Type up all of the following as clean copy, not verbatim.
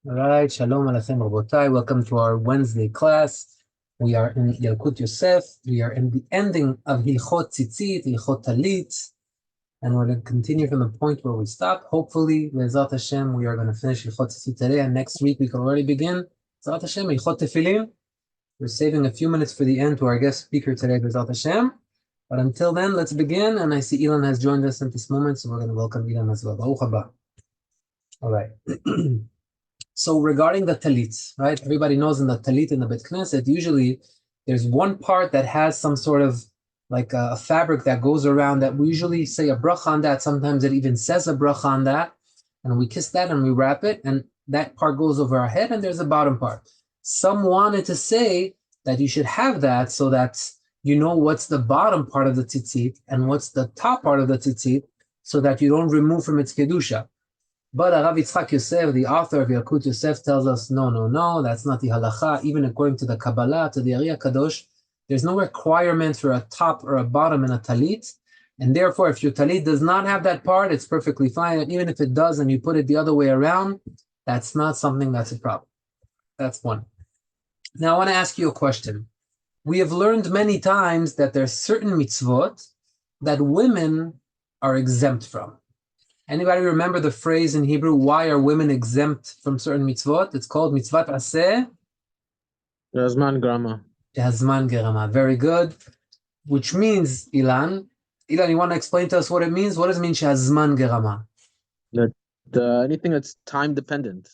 All right, Shalom Aleichem Rabotai. Welcome to our Wednesday class. We are in Yalkut Yosef. We are in the ending of Hilchot Tzitzit, Hilchot Talit, and we're going to continue from the point where we stopped. Hopefully, Be'ezrat Hashem, we are going to finish Hilchot Tzitzit today, and next week we can already begin Be'ezrat Hashem, Hilchot Tefillin. We're saving a few minutes for the end to our guest speaker today, Be'ezrat Hashem. But until then, let's begin. And I see Ilan has joined us at this moment, so we're going to welcome Ilan as well. Baruch haba. All right. So regarding the talit, right? Everybody knows in the talit in the Bet Knesset, usually there's one part that has some sort of like a fabric that goes around that we usually say a bracha on that. Sometimes it even says a bracha on that. And we kiss that and we wrap it. And that part goes over our head and there's a bottom part. Some wanted to say that you should have that so that you know what's the bottom part of the tzitzit and what's the top part of the tzitzit so that you don't remove from its kedusha. But Yalkut Yosef, the author of Yalkut Yosef, tells us, no, that's not the halacha. Even according to the Kabbalah, to the Ari Kadosh, there's no requirement for a top or a bottom in a talit. And therefore, if your talit does not have that part, it's perfectly fine. And even if it does and you put it the other way around, that's not something that's a problem. That's one. Now, I want to ask you a question. We have learned many times that there are certain mitzvot that women are exempt from. Anybody remember the phrase in Hebrew, why are women exempt from certain mitzvot? It's called mitzvat aseh. Hazman Grama. Hazman gerama. Very good. Which means, Ilan, you want to explain to us what it means? What does it mean, hazman gerama? Anything that's time dependent.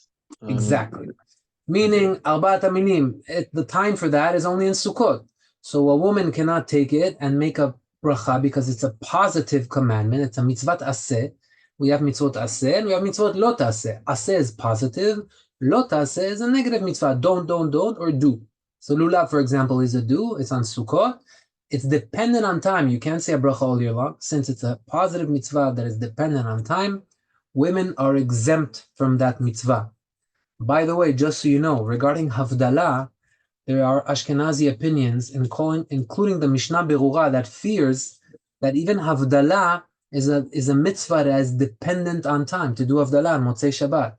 Exactly. Meaning, arbaat aminim, the time for that is only in Sukkot. So a woman cannot take it and make a bracha because it's a positive commandment. It's a mitzvat aseh. We have mitzvot aseh and we have mitzvot lo taseh. Aseh is positive. Lo taseh is a negative mitzvah. Don't, or do. So lulav, for example, is a do. It's on Sukkot. It's dependent on time. You can't say a bracha all year long. Since it's a positive mitzvah that is dependent on time, women are exempt from that mitzvah. By the way, just so you know, regarding Havdalah, there are Ashkenazi opinions, including the Mishnah Berurah, that fears that even Havdalah is a mitzvah that is dependent on time, to do Havdalah on Motzei Shabbat.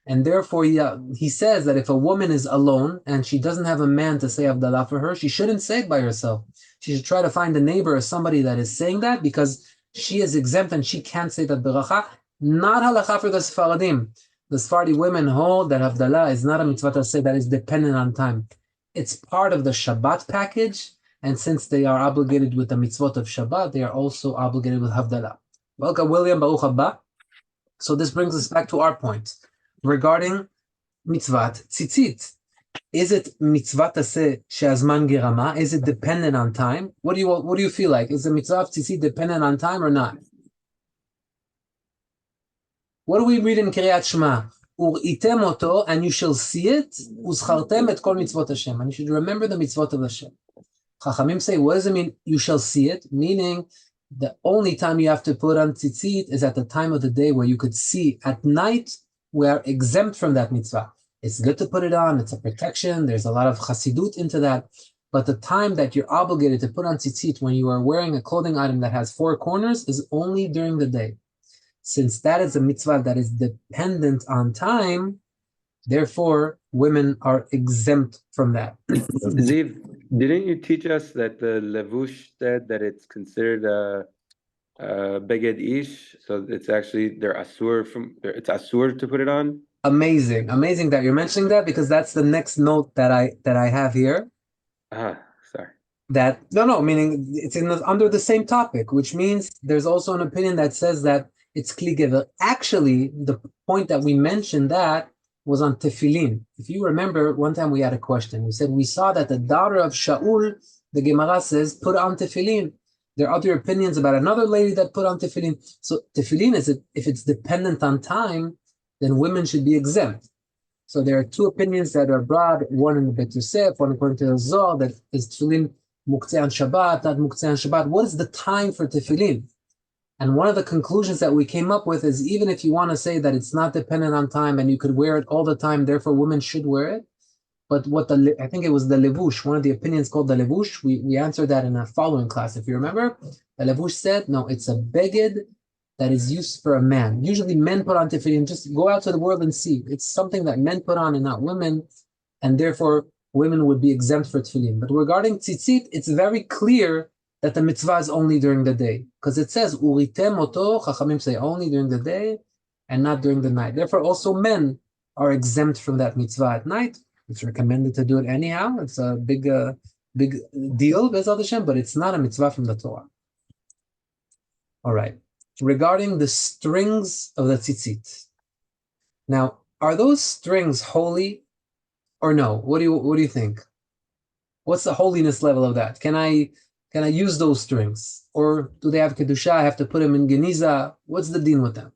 And therefore, he says that if a woman is alone and she doesn't have a man to say Havdalah for her, she shouldn't say it by herself. She should try to find a neighbor or somebody that is saying that because she is exempt and she can't say that beracha. Not halacha for the Sfaradim. The Sephardi women hold that Havdalah is not a mitzvah to say that is dependent on time. It's part of the Shabbat package. And since they are obligated with the mitzvot of Shabbat, they are also obligated with Havdalah. Welcome, William, Baruch haba. So this brings us back to our point regarding mitzvat tzitzit. Is it mitzvat aseh she'azman gerama? Is it dependent on time? What do you feel like? Is the mitzvah of tzitzit dependent on time or not? What do we read in Kriyat Shema? Uritem oto, and you shall see it. Uschartem et kol mitzvot Hashem, and you should remember the mitzvot of Hashem. Chachamim say, what does it mean? You shall see it, meaning the only time you have to put on tzitzit is at the time of the day where you could see. At night, we are exempt from that mitzvah. It's good to put it on. It's a protection. There's a lot of chassidut into that. But the time that you're obligated to put on tzitzit when you are wearing a clothing item that has four corners is only during the day. Since that is a mitzvah that is dependent on time, therefore, women are exempt from that. Ziv, didn't you teach us that the Levush said that it's considered a beged ish? So it's actually it's asur to put it on. Amazing that you're mentioning that because that's the next note that I have here. Sorry. That meaning it's under the same topic, which means there's also an opinion that says that it's kli gever. Actually, the point that we mentioned that was on tefillin. If you remember, one time we had a question. We said we saw that the daughter of Shaul, the Gemara says, put on tefillin. There are other opinions about another lady that put on tefillin. So tefillin if it's dependent on time, then women should be exempt. So there are two opinions that are broad. One in the Bet Yosef, one according to the Zohar, that is tefillin muktzeh on Shabbat, not muktzeh on Shabbat. What is the time for tefillin? And one of the conclusions that we came up with is even if you want to say that it's not dependent on time and you could wear it all the time, therefore women should wear it. But I think it was the Levush, one of the opinions called the Levush, we answered that in a following class. If you remember, the Levush said, no, it's a beged that is used for a man. Usually men put on tefillin. Just go out to the world and see. It's something that men put on and not women, and therefore women would be exempt for tefillin. But regarding tzitzit, it's very clear that the mitzvah is only during the day, because it says uritem oto. Chachamim say only during the day and not during the night. Therefore, also men are exempt from that mitzvah at night. It's recommended to do it anyhow. It's a big deal, Bezat Hashem, but it's not a mitzvah from the Torah. All right. Regarding the strings of the tzitzit. Now, are those strings holy or no? What do you think? What's the holiness level of that? Can I use those strings, or do they have kedusha? I have to put them in geniza. What's the deal with them?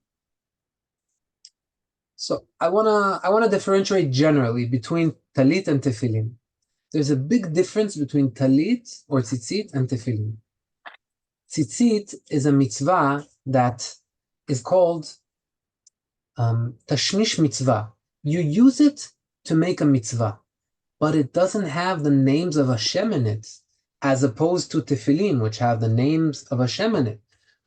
So I wanna differentiate generally between talit and tefillin. There's a big difference between talit or tzitzit and tefillin. Tzitzit is a mitzvah that is called tashmish mitzvah. You use it to make a mitzvah, but it doesn't have the names of Hashem in it, as opposed to tefillin, which have the names of Hashem in it.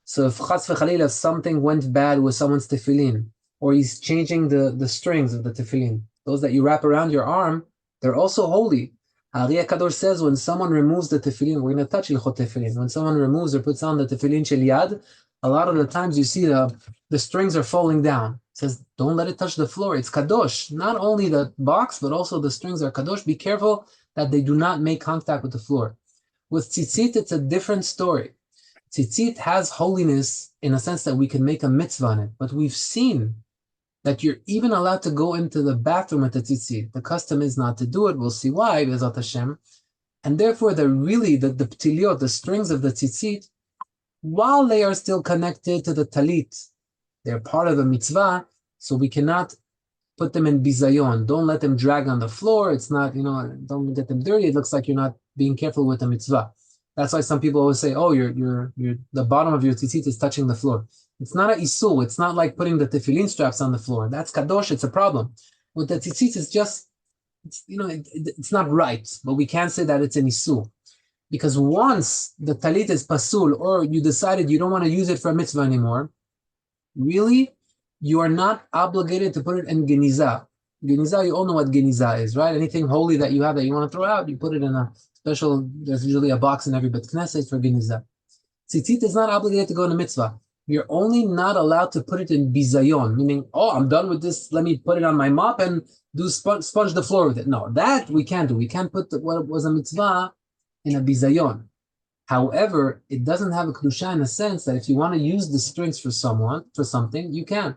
So if chas v'chalila something went bad with someone's tefillin, or he's changing the strings of the tefillin, those that you wrap around your arm, they're also holy. Ari HaKadosh says when someone removes the tefillin, we're going to touch Hilchot tefillin. When someone removes or puts on the tefillin shel yad, a lot of the times you see the strings are falling down. It says, don't let it touch the floor. It's kadosh. Not only the box, but also the strings are kadosh. Be careful that they do not make contact with the floor. With tzitzit, it's a different story. Tzitzit has holiness in a sense that we can make a mitzvah on it, but we've seen that you're even allowed to go into the bathroom at the tzitzit. The custom is not to do it. We'll see why, Bezat Hashem. And therefore, the ptiliot, the strings of the tzitzit, while they are still connected to the talit, they're part of the mitzvah, so we cannot put them in bizayon. Don't let them drag on the floor. It's not, don't get them dirty. It looks like you're not being careful with the mitzvah. That's why some people always say, oh, the bottom of your tzitzit is touching the floor. It's not an isul. It's not like putting the tefillin straps on the floor. That's kadosh. It's a problem. With the tzitzit, it's just, it's not right. But we can't say that it's an isul. Because once the talit is pasul, or you decided you don't want to use it for a mitzvah anymore, really, you are not obligated to put it in geniza. Geniza, you all know what geniza is, right? Anything holy that you have that you want to throw out, you put it in a special, there's usually a box in every bet knesset for geniza. Tzitzit is not obligated to go in a mitzvah. You're only not allowed to put it in bizayon, meaning, oh, I'm done with this, let me put it on my mop and do sponge the floor with it. No, that we can't do. We can't put what was a mitzvah in a bizayon. However, it doesn't have a kedusha in a sense that if you want to use the strings for something, you can.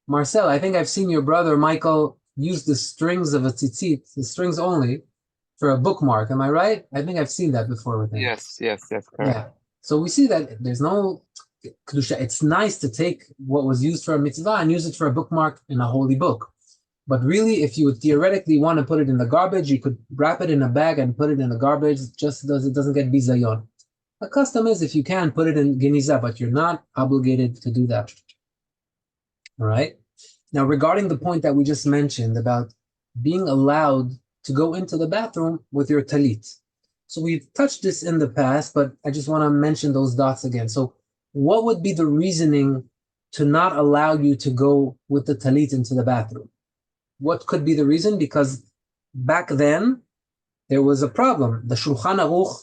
Marcel, I think I've seen your brother Michael use the strings of a tzitzit, the strings only, for a bookmark. Am I right? I think I've seen that before with him. Yes, correct. Yeah. So we see that there's no kedusha. It's nice to take what was used for a mitzvah and use it for a bookmark in a holy book. But really, if you would theoretically want to put it in the garbage, you could wrap it in a bag and put it in the garbage, just as it doesn't get bizayon. The custom is, if you can, put it in geniza, but you're not obligated to do that. All right? Now, regarding the point that we just mentioned about being allowed to go into the bathroom with your talit. So we've touched this in the past, but I just want to mention those dots again. So what would be the reasoning to not allow you to go with the talit into the bathroom? What could be the reason? Because back then, there was a problem. The Shulchan Aruch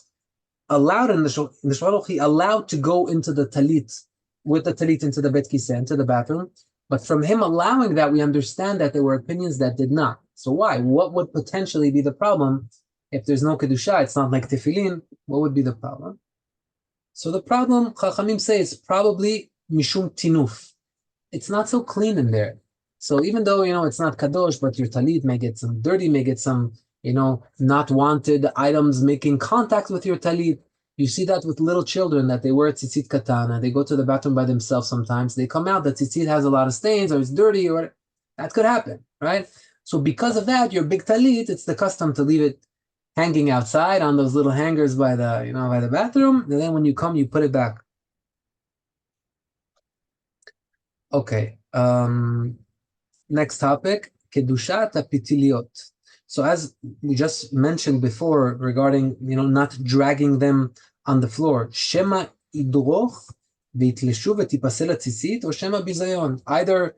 allowed in the Shulchan Aruch, he allowed to go into the talit, with the talit into the Bet Kiseh, into the bathroom. But from him allowing that, we understand that there were opinions that did not. So why? What would potentially be the problem if there's no kedusha? It's not like tefillin. What would be the problem? So the problem, Chachamim say, is probably mishum tinuf. It's not so clean in there. So even though, it's not kadosh, but your talit may get some dirty, may get some, not wanted items making contact with your talit. You see that with little children, that they wear tzitzit katana, they go to the bathroom by themselves sometimes, they come out, the tzitzit has a lot of stains, or it's dirty, or that could happen, right? So because of that, your big talit, it's the custom to leave it hanging outside on those little hangers by the, by the bathroom, and then when you come, you put it back. Okay, next topic, kedushat hapitiliot. So as we just mentioned before regarding, not dragging them on the floor, shema idroch ויתלשו ותיפסל הציצית, או שמא ביזיון. Either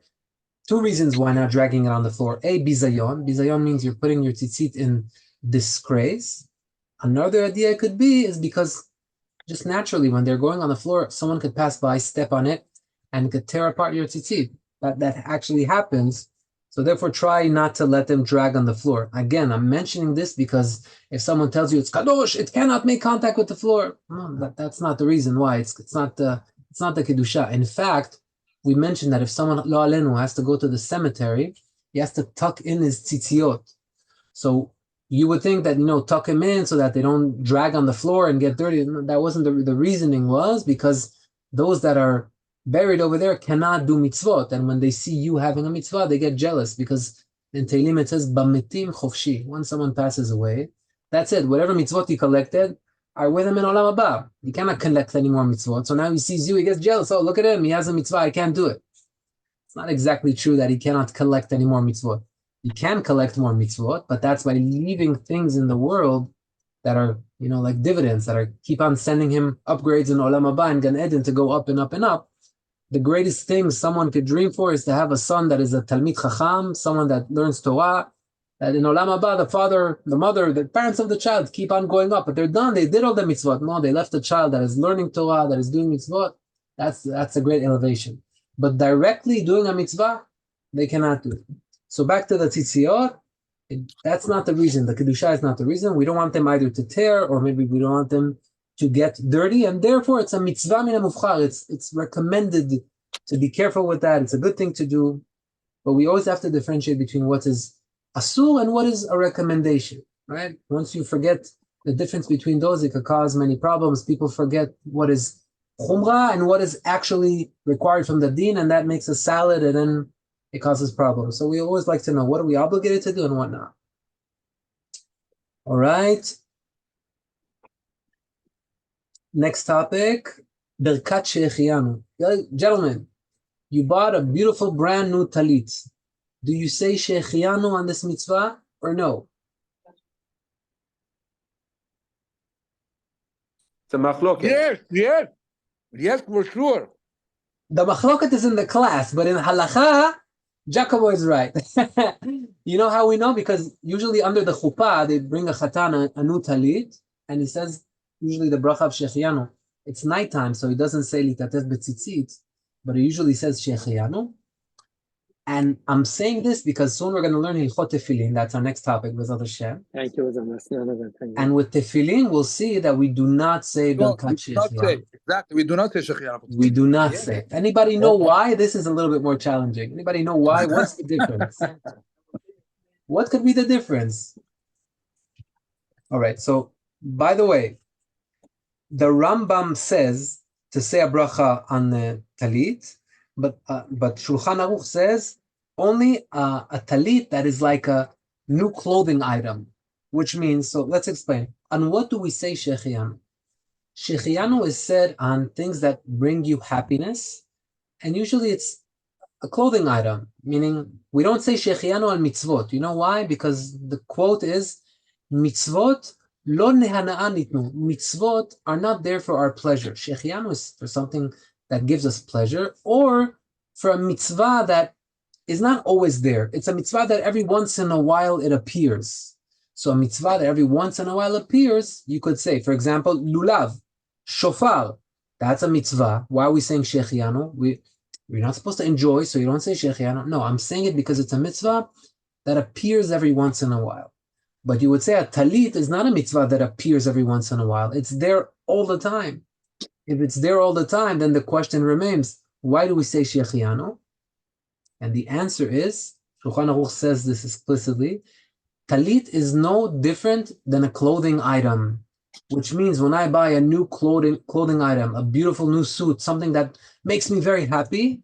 two reasons why not dragging it on the floor. A, bizayon. Bizayon means you're putting your tzitzit in disgrace. Another idea it could be is because just naturally when they're going on the floor, someone could pass by, step on it, and could tear apart your tzitzit. That actually happens. So therefore try not to let them drag on the floor. Again, I'm mentioning this because if someone tells you it's kadosh, it cannot make contact with the floor. No, that's not the reason why. It's not the kedusha. In fact, we mentioned that if someone lo alenu has to go to the cemetery, he has to tuck in his tzitziot. So you would think that, tuck him in so that they don't drag on the floor and get dirty. That wasn't the reasoning was because those that are buried over there cannot do mitzvot. And when they see you having a mitzvah, they get jealous because in Tehillim it says, Bamitim chofshi. When someone passes away, that's it. Whatever mitzvot he collected are with him in Olam Haba. He cannot collect any more mitzvot. So now he sees you, he gets jealous. Oh, look at him. He has a mitzvah. I can't do it. It's not exactly true that he cannot collect any more mitzvot. He can collect more mitzvot, but that's by leaving things in the world that are, like dividends that keep on sending him upgrades in Olam Haba and Gan Eden to go up and up and up. The greatest thing someone could dream for is to have a son that is a Talmid Chacham, someone that learns Torah, that in Olam Haba, the father, the mother, the parents of the child keep on going up, but they're done, they did all the mitzvot. No, they left a child that is learning Torah, that is doing mitzvot. That's a great elevation. But directly doing a mitzvah, they cannot do it. So back to the tzitziot, that's not the reason. The kedusha is not the reason. We don't want them either to tear, or maybe we don't want them to get dirty, and therefore it's a mitzvah min hamufchar. It's recommended to be careful with that. It's a good thing to do, but we always have to differentiate between what is asur and what is a recommendation, right? Once you forget the difference between those, it could cause many problems. People forget what is chumrah and what is actually required from the deen, and that makes a salad, and then it causes problems. So we always like to know what are we obligated to do and what not. All right. Next topic, Birkat Shechianu. Gentlemen, you bought a beautiful brand new talit. Do you say Shechianu on this mitzvah or no? It's a machloket. Yes, for sure. The machloket is in the class, but in halacha, Jacobo is right. You know how we know? Because usually under the chuppah, they bring a chatan, a new talit, and he says, usually the bracha of Shechianu. It's nighttime, so he doesn't say litatev betzitzit, but he usually says Shechianu. And I'm saying this because soon we're going to learn Hilchot tefillin. That's our next topic with other Shem. Thank you. And with tefillin, we'll see that we do not say No, Birkat we do not say. Shechianu. Exactly. We do not say Shechianu. We do not say. Anybody know why? This is a little bit more challenging. Anybody know why? What's the difference? What could be the difference? All right. So, by the way, the Rambam says to say a bracha on the talit, but Shulchan Aruch says only a talit that is like a new clothing item, which means, so let's explain. On what do we say Shechianu? Shechianu is said on things that bring you happiness, and usually it's a clothing item, meaning we don't say Shechianu on mitzvot. You know why? Because the quote is, mitzvot lo nehana'ah nitnu. Mitzvot are not there for our pleasure. Shechianu is for something that gives us pleasure, or for a mitzvah that is not always there. It's a mitzvah that every once in a while it appears. So a mitzvah that every once in a while appears, you could say, for example, lulav, shofar. That's a mitzvah. Why are we saying Shechianu? We're not supposed to enjoy, so you don't say Shechianu. No, I'm saying it because it's a mitzvah that appears every once in a while. But you would say a talit is not a mitzvah that appears every once in a while. It's there all the time. If it's there all the time, then the question remains, why do we say Shechianu? And the answer is, Shulchan Aruch says this explicitly, talit is no different than a clothing item, which means when I buy a new clothing item, a beautiful new suit, something that makes me very happy,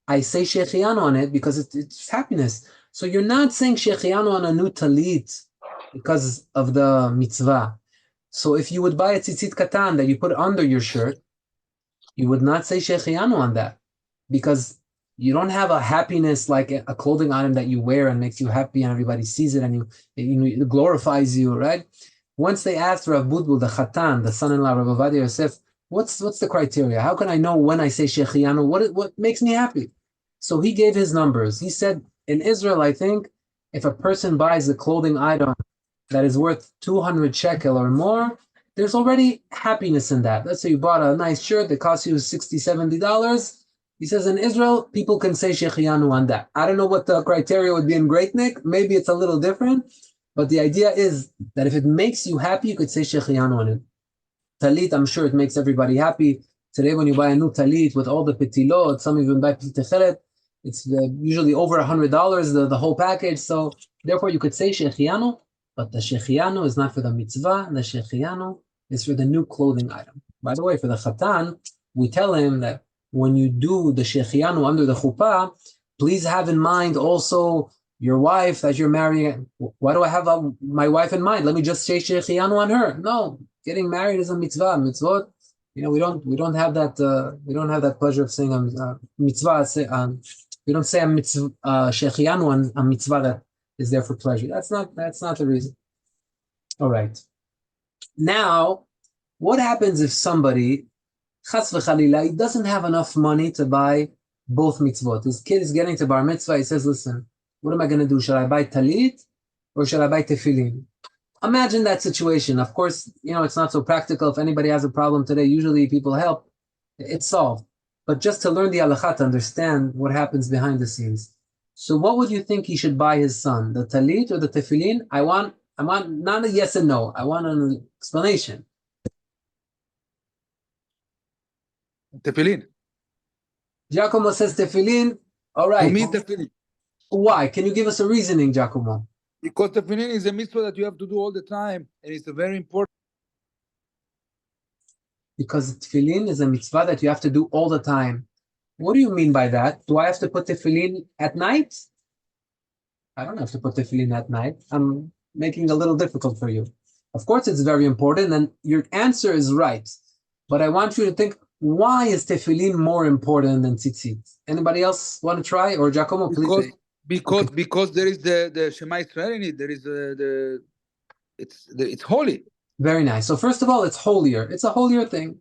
I say Shechianu on it because it's happiness. So you're not saying Shechianu on a new talit because of the mitzvah. So if you would buy a tzitzit katan that you put under your shirt, you would not say Shechianu on that because you don't have a happiness like a clothing item that you wear and makes you happy and everybody sees it and it glorifies you, right? Once they asked Rav Budbul, the Chatan, the son-in-law of Rav Ovadia Yosef, What's the criteria? How can I know when I say Shechianu? What makes me happy? So he gave his numbers. He said in Israel, I think, if a person buys a clothing item that is worth 200 shekel or more, there's already happiness in that. Let's say you bought a nice shirt that costs you $60, $70. He says in Israel, people can say Shechianu on that. I don't know what the criteria would be in Great Neck. Maybe it's a little different. But the idea is that if it makes you happy, you could say Shechianu on it. Talit, I'm sure it makes everybody happy. Today, when you buy a new talit with all the petilot, some even buy pitecheret, it's usually over $100, the whole package. So therefore, you could say Shechianu, but the Shechianu is not for the mitzvah. The Shechianu is for the new clothing item. By the way, for the Chatan, we tell him that when you do the Shechianu under the chuppah, please have in mind also your wife that you're marrying. Why do I have my wife in mind? Let me just say Shechianu on her. No, getting married is a mitzvah. Mitzvot, we don't have that pleasure of saying a mitzvah. We don't say a mitzvah Shechianu on a mitzvah that is there for pleasure. That's not the reason. All right. Now, what happens if somebody, chas v'chalila, he doesn't have enough money to buy both mitzvot? His kid is getting to bar mitzvah. He says, listen, what am I going to do? Should I buy talit or should I buy tefillin? Imagine that situation. Of course, it's not so practical. If anybody has a problem today, usually people help. It's solved. But just to learn the halacha, to understand what happens behind the scenes. So what would you think he should buy his son? The talit or the tefillin? I want not a yes and no. I want an explanation. Tefillin. Giacomo says tefillin. All right. To me, tefillin. Why? Can you give us a reasoning, Giacomo? Because tefillin is a mitzvah that you have to do all the time, and it's a very important. Because tefillin is a mitzvah that you have to do all the time. What do you mean by that? Do I have to put tefillin at night? I don't have to put tefillin at night. I'm making it a little difficult for you. Of course, it's very important, and your answer is right. But I want you to think, why is tefillin more important than tzitzit? Anybody else want to try? Or Giacomo, please. Because there is the Shema Israel in it. There is it's holy. Very nice. So first of all, it's holier. It's a holier thing.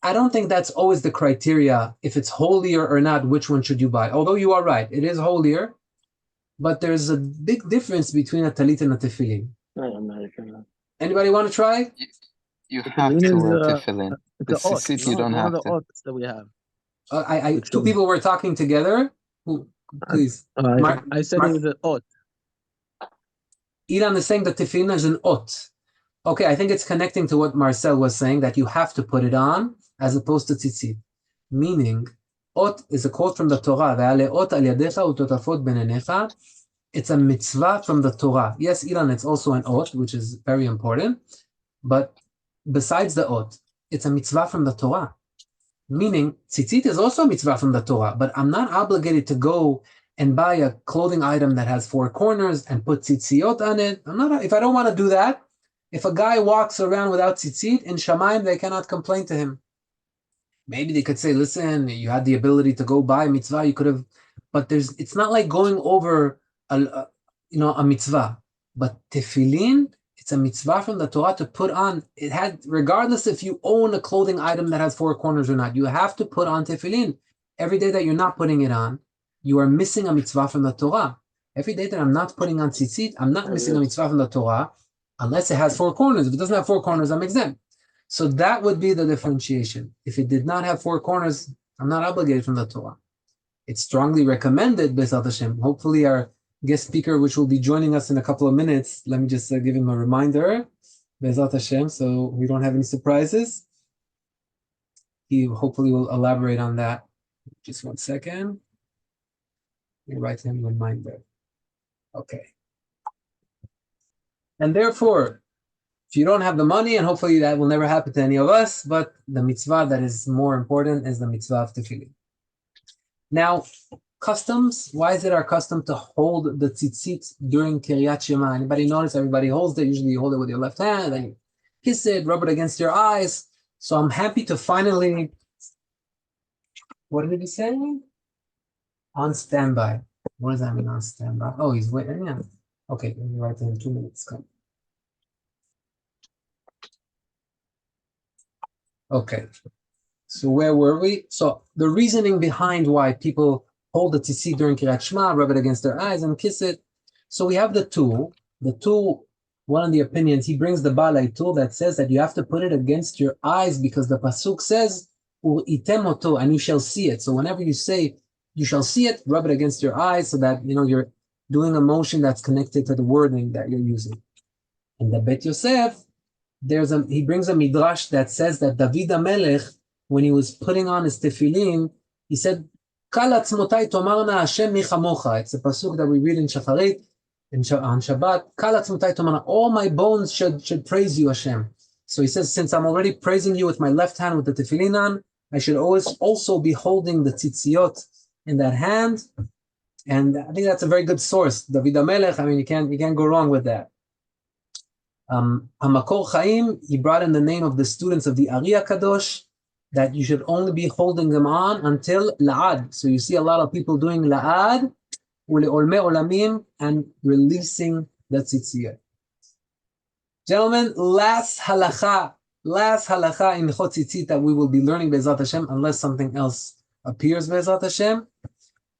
I don't think that's always the criteria. If it's holier or not, which one should you buy? Although you are right, it is holier, but there's a big difference between a talit and a tefillin. Anybody want to try? You have to wear tefillin. The tzitzit, you don't have to. One of the oaths that we have. Two people were talking together. Who, please. I said it was an oath. Ilan is saying that tefillin is an ot. Okay, I think it's connecting to what Marcel was saying, that you have to put it on as opposed to tzitzit. Meaning, ot is a quote from the Torah. It's a mitzvah from the Torah. Yes, Ilan, it's also an ot, which is very important. But besides the ot, it's a mitzvah from the Torah. Meaning, tzitzit is also a mitzvah from the Torah, but I'm not obligated to go and buy a clothing item that has 4 corners and put tzitziot on it. If I don't want to do that, if a guy walks around without tzitzit, in Shamayim, they cannot complain to him. Maybe they could say, listen, you had the ability to go buy a mitzvah, you could have, but it's not like going over a mitzvah. But tefillin, it's a mitzvah from the Torah to put on. It had, regardless if you own a clothing item that has 4 corners or not, you have to put on tefillin. Every day that you're not putting it on, you are missing a mitzvah from the Torah. Every day that I'm not putting on tzitzit, I'm not missing a mitzvah from the Torah, unless it has 4 corners. If it doesn't have 4 corners, I'm exempt. So that would be the differentiation. If it did not have 4 corners, I'm not obligated from the Torah. It's strongly recommended, B'ezrat Hashem. Hopefully our guest speaker, which will be joining us in a couple of minutes, let me just give him a reminder, B'ezrat Hashem, so we don't have any surprises. He hopefully will elaborate on that. Just 1 second. You write him a reminder. Okay. And therefore, if you don't have the money, and hopefully that will never happen to any of us, but the mitzvah that is more important is the mitzvah of tefillin. Now, customs, why is it our custom to hold the tzitzit during Kiryat Shema? Anybody notice? Everybody holds it. Usually you hold it with your left hand, then you kiss it, rub it against your eyes. So I'm happy to finally, what did he say? On standby. What does that mean, on standby? Oh, he's waiting. Yeah. Okay, let me write in 2 minutes. Come. Okay. So where were we? So the reasoning behind why people hold the tzitzit during Kriyat Shema, rub it against their eyes and kiss it. So we have the tool. The tool, one of the opinions, he brings the Balai tool that says that you have to put it against your eyes because the pasuk says, "U'item oto," and you shall see it. So whenever you say you shall see it, rub it against your eyes so that you're doing a motion that's connected to the wording that you're using. In the Bet Yosef, he brings a midrash that says that David HaMelech, when he was putting on his tefillin, he said, Kal atzmotai tomarna Hashem mi chamocha. It's a pasuk that we read in Shacharit, on Shabbat. Kal atzmotai tomarna, all my bones should praise you, Hashem. So he says, since I'm already praising you with my left hand with the tefillin on, I should always also be holding the tzitziot in that hand. And I think that's a very good source. David HaMelech, I mean, you can't go wrong with that. Hamakor Chaim, he brought in the name of the students of the Ari Kadosh, that you should only be holding them on until La'ad. So you see a lot of people doing La'ad, Ule'olme Olamim, and releasing the tzitziyah. Gentlemen, last halacha in Hilchot Tzitzit that we will be learning Be'ezrat Hashem, unless something else appears Be'ezrat Hashem,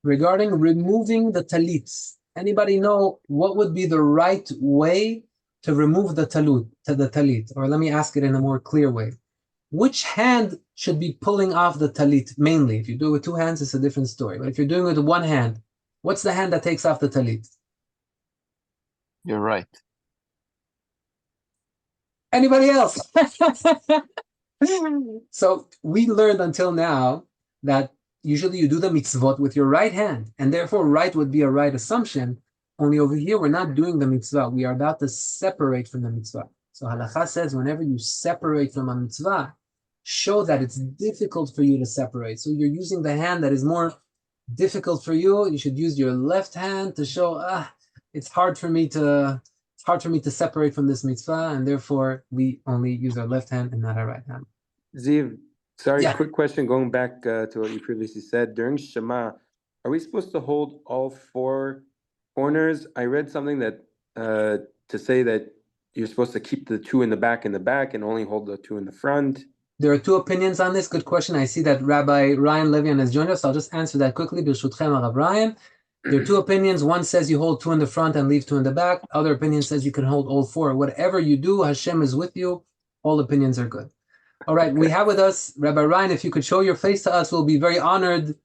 regarding removing the talit. Anybody know what would be the right way to remove the talit? Or let me ask it in a more clear way. Which hand should be pulling off the talit mainly? If you do it with two hands, it's a different story. But if you're doing it with one hand, what's the hand that takes off the talit? You're right. Anybody else? So we learned until now that usually you do the mitzvot with your right hand, and therefore right would be a right assumption. Only over here, we're not doing the mitzvah. We are about to separate from the mitzvah. So halacha says whenever you separate from a mitzvah, show that it's difficult for you to separate. So you're using the hand that is more difficult for you. You should use your left hand to show, it's hard for me to separate from this mitzvah, and therefore we only use our left hand and not our right hand. Ziv, sorry, Yeah. quick question going back to what you previously said. During Shema, are we supposed to hold all four corners? I read something that to say that you're supposed to keep the two in the back and only hold the two in the front. There are two opinions on this. Good question. I see that Rabbi Ryan Levian has joined us. I'll just answer that quickly. B'shutchem, Rabbi Ryan. There are two opinions. One says you hold two in the front and leave two in the back. Other opinion says you can hold all four. Whatever you do, Hashem is with you. All opinions are good. All right, we have with us Rabbi Ryan. If you could show your face to us, we'll be very honored.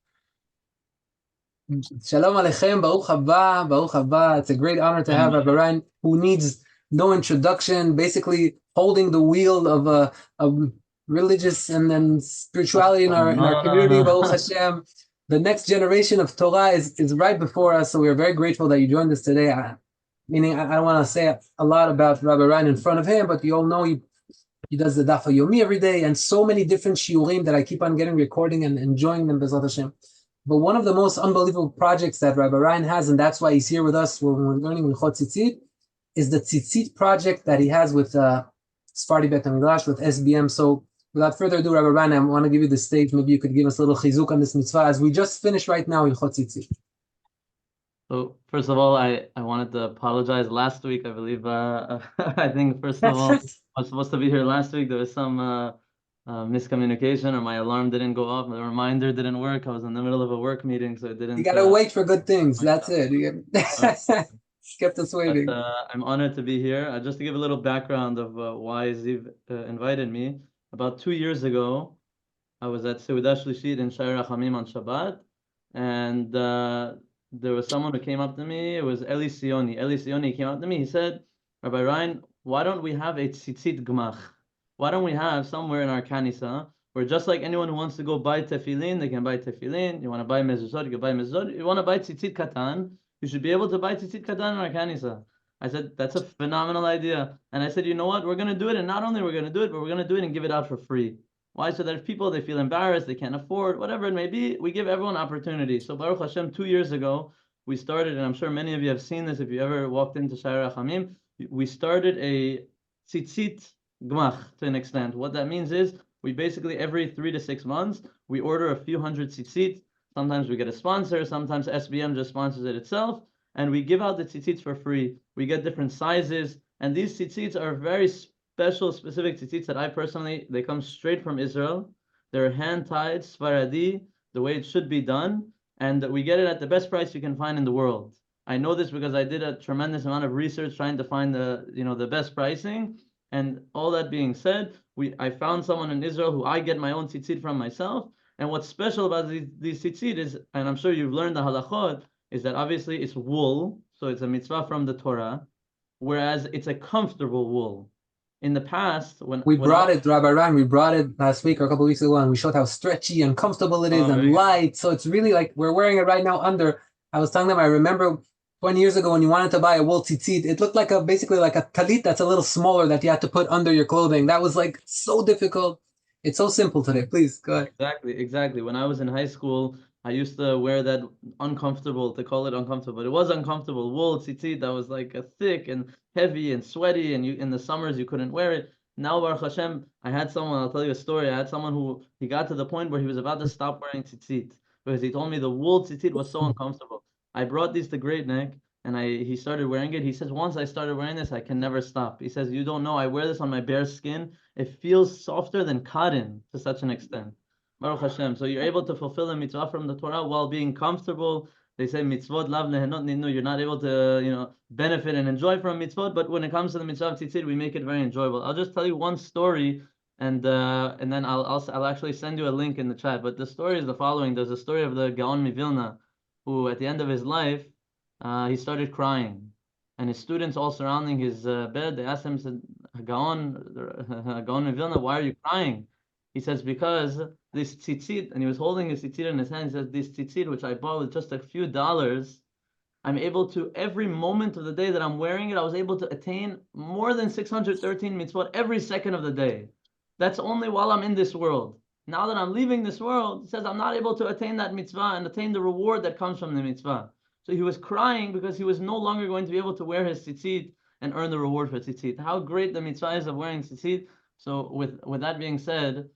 Shalom Aleichem, Baruch haba, Baruch haba. It's a great honor to have Rabbi Ryan, who needs no introduction, basically holding the wheel of a religious and then spirituality in our community. Baruch Hashem. The next generation of Torah is right before us, so we are very grateful that you joined us today. I don't want to say a lot about Rabbi Ryan in front of him, but you all know he does the Daf Yomi every day, and so many different shiurim that I keep on getting recording and enjoying them, B'ezrat Hashem. But one of the most unbelievable projects that Rabbi Ryan has, and that's why he's here with us when we're learning Hilchot Tzitzit, is the Tzitzit project that he has with Sephardi Bet HaMidrash, with SBM. So without further ado, Rabbi Ryan, I want to give you the stage. Maybe you could give us a little chizuk on this mitzvah as we just finished right now Hilchot Tzitzit. So first of all, I wanted to apologize. Last week, I believe, I think first of all, I was supposed to be here last week. There was some miscommunication, or my alarm didn't go off. The reminder didn't work. I was in the middle of a work meeting, so it didn't. You gotta wait for good things. That's it. Kept us waiting. But, I'm honored to be here. Just to give a little background of why Ziv invited me. About 2 years ago, I was at Seudah Shlishit in Shai Rachamim on Shabbat, and there was someone who came up to me. It was Eli Sioni. Eli Sioni came up to me. He said, Rabbi Ryan, why don't we have a tzitzit gmach? Why don't we have somewhere in our kanisa where just like anyone who wants to go buy tefillin, they can buy tefillin. You want to buy mezuzot, you can buy mezuzot. You want to buy tzitzit katan, you should be able to buy tzitzit katan in our kanisa. I said, that's a phenomenal idea. And I said, you know what? We're going to do it. And not only we're going to do it, but we're going to do it and give it out for free. Why? So that if people, they feel embarrassed, they can't afford, whatever it may be, we give everyone opportunity. So Baruch Hashem, 2 years ago, we started, and I'm sure many of you have seen this if you ever walked into Shai Rachamim, we started a tzitzit gmach to an extent. What that means is, we basically, every 3 to 6 months, we order a few hundred tzitzit. Sometimes we get a sponsor, sometimes SBM just sponsors it itself, and we give out the tzitzits for free. We get different sizes, and these tzitzits are very special, specific tzitzits that I personally, they come straight from Israel. They're hand-tied, Sfaradi, the way it should be done, and we get it at the best price you can find in the world. I know this because I did a tremendous amount of research trying to find the best pricing. And all that being said, I found someone in Israel who I get my own tzitzit from myself. And what's special about these tzitzit is, and I'm sure you've learned the halachot, is that obviously it's wool, so it's a mitzvah from the Torah, whereas it's a comfortable wool. In the past, when brought it, Rabbi Ryan, we brought it last week or a couple of weeks ago, and we showed how stretchy and comfortable it is and light. So it's really like we're wearing it right now under. I was telling them, I remember 20 years ago when you wanted to buy a wool tzitzit, it looked like basically like a talit that's a little smaller that you had to put under your clothing. That was like so difficult. It's so simple today. Please go ahead. Exactly. When I was in high school, I used to wear that uncomfortable, to call it uncomfortable, but it was uncomfortable wool tzitzit that was like a thick and heavy and sweaty, and in the summers you couldn't wear it. Now, Baruch Hashem, I'll tell you a story. I had someone who he got to the point where he was about to stop wearing tzitzit because he told me the wool tzitzit was so uncomfortable. I brought these to Great Neck and he started wearing it. He says, once I started wearing this, I can never stop. He says, you don't know, I wear this on my bare skin. It feels softer than cotton to such an extent. Baruch Hashem. So you're able to fulfill a mitzvah from the Torah while being comfortable. They say mitzvot lav nehenot ninu. You're not able to, benefit and enjoy from mitzvot. But when it comes to the mitzvah of tzitzit, we make it very enjoyable. I'll just tell you one story, and then I'll actually send you a link in the chat. But the story is the following. There's a story of the Gaon Mivilna, who at the end of his life, he started crying, and his students all surrounding his bed. They asked him, said, Gaon Mivilna, why are you crying? He says, because this tzitzit, and he was holding his tzitzit in his hand, he says, this tzitzit, which I bought with just a few dollars, I'm able to, every moment of the day that I'm wearing it, I was able to attain more than 613 mitzvot every second of the day. That's only while I'm in this world. Now that I'm leaving this world, he says, I'm not able to attain that mitzvah and attain the reward that comes from the mitzvah. So he was crying because he was no longer going to be able to wear his tzitzit and earn the reward for tzitzit. How great the mitzvah is of wearing tzitzit. So with that being said,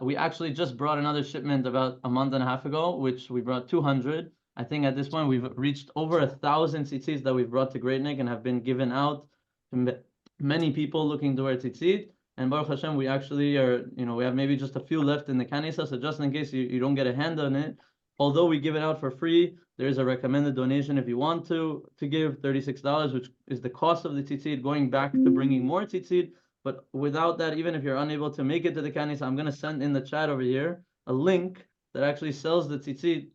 we actually just brought another shipment about a month and a half ago, which we brought 200. I think at this point we've reached over 1,000 tzitzits that we've brought to Great Neck and have been given out to many people looking to wear tzitzit. And Baruch Hashem, we actually are, we have maybe just a few left in the kanisa, so just in case you don't get a hand on it, although we give it out for free, there is a recommended donation if you want to give $36, which is the cost of the tzitzit, going back to bringing more tzitzit. But without that, even if you're unable to make it to the kanisa, I'm going to send in the chat over here a link that actually sells the tzitzit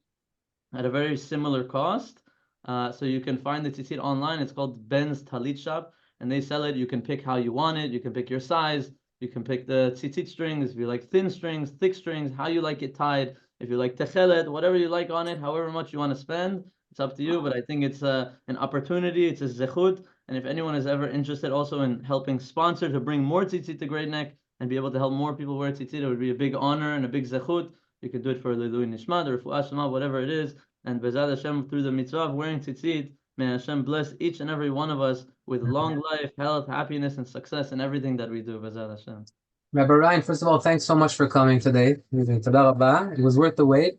at a very similar cost. So you can find the tzitzit online. It's called Ben's Talit Shop, and they sell it. You can pick how you want it. You can pick your size. You can pick the tzitzit strings. If you like thin strings, thick strings, how you like it tied. If you like techelet, whatever you like on it, however much you want to spend, it's up to you. But I think it's an opportunity. It's a zechut. And if anyone is ever interested also in helping sponsor to bring more tzitzit to Great Neck and be able to help more people wear tzitzit, it would be a big honor and a big zechut. You could do it for Lilui Nishmat or Refuah Shema, whatever it is. And Bezat Hashem, through the mitzvah of wearing tzitzit, may Hashem bless each and every one of us with long life, health, happiness, and success in everything that we do. Bezat Hashem. Rabbi Ryan, first of all, thanks so much for coming today. It was worth the wait.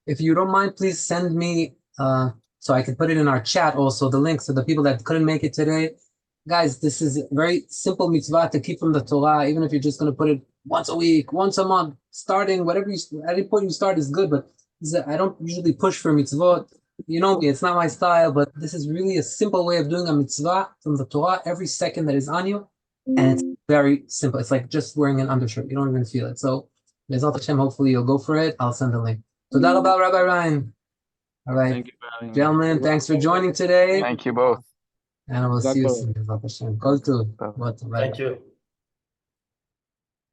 If you don't mind, please send me, so I can put it in our chat also, the links to the people that couldn't make it today. Guys, this is a very simple mitzvah to keep from the Torah, even if you're just going to put it once a week, once a month, starting, at any point you start is good, but I don't usually push for mitzvot. You know me, it's not my style, but this is really a simple way of doing a mitzvah from the Torah every second that is on you. And it's very simple. It's like just wearing an undershirt. You don't even feel it. So, Bezat Hashem, hopefully you'll go for it. I'll send the link. Toda rabba, Rabbi Ryan. All right. Thank you for having me. Gentlemen, thanks for joining today. Thank you both. And we'll see you soon. Bezat Hashem. Kol tov. Thank you.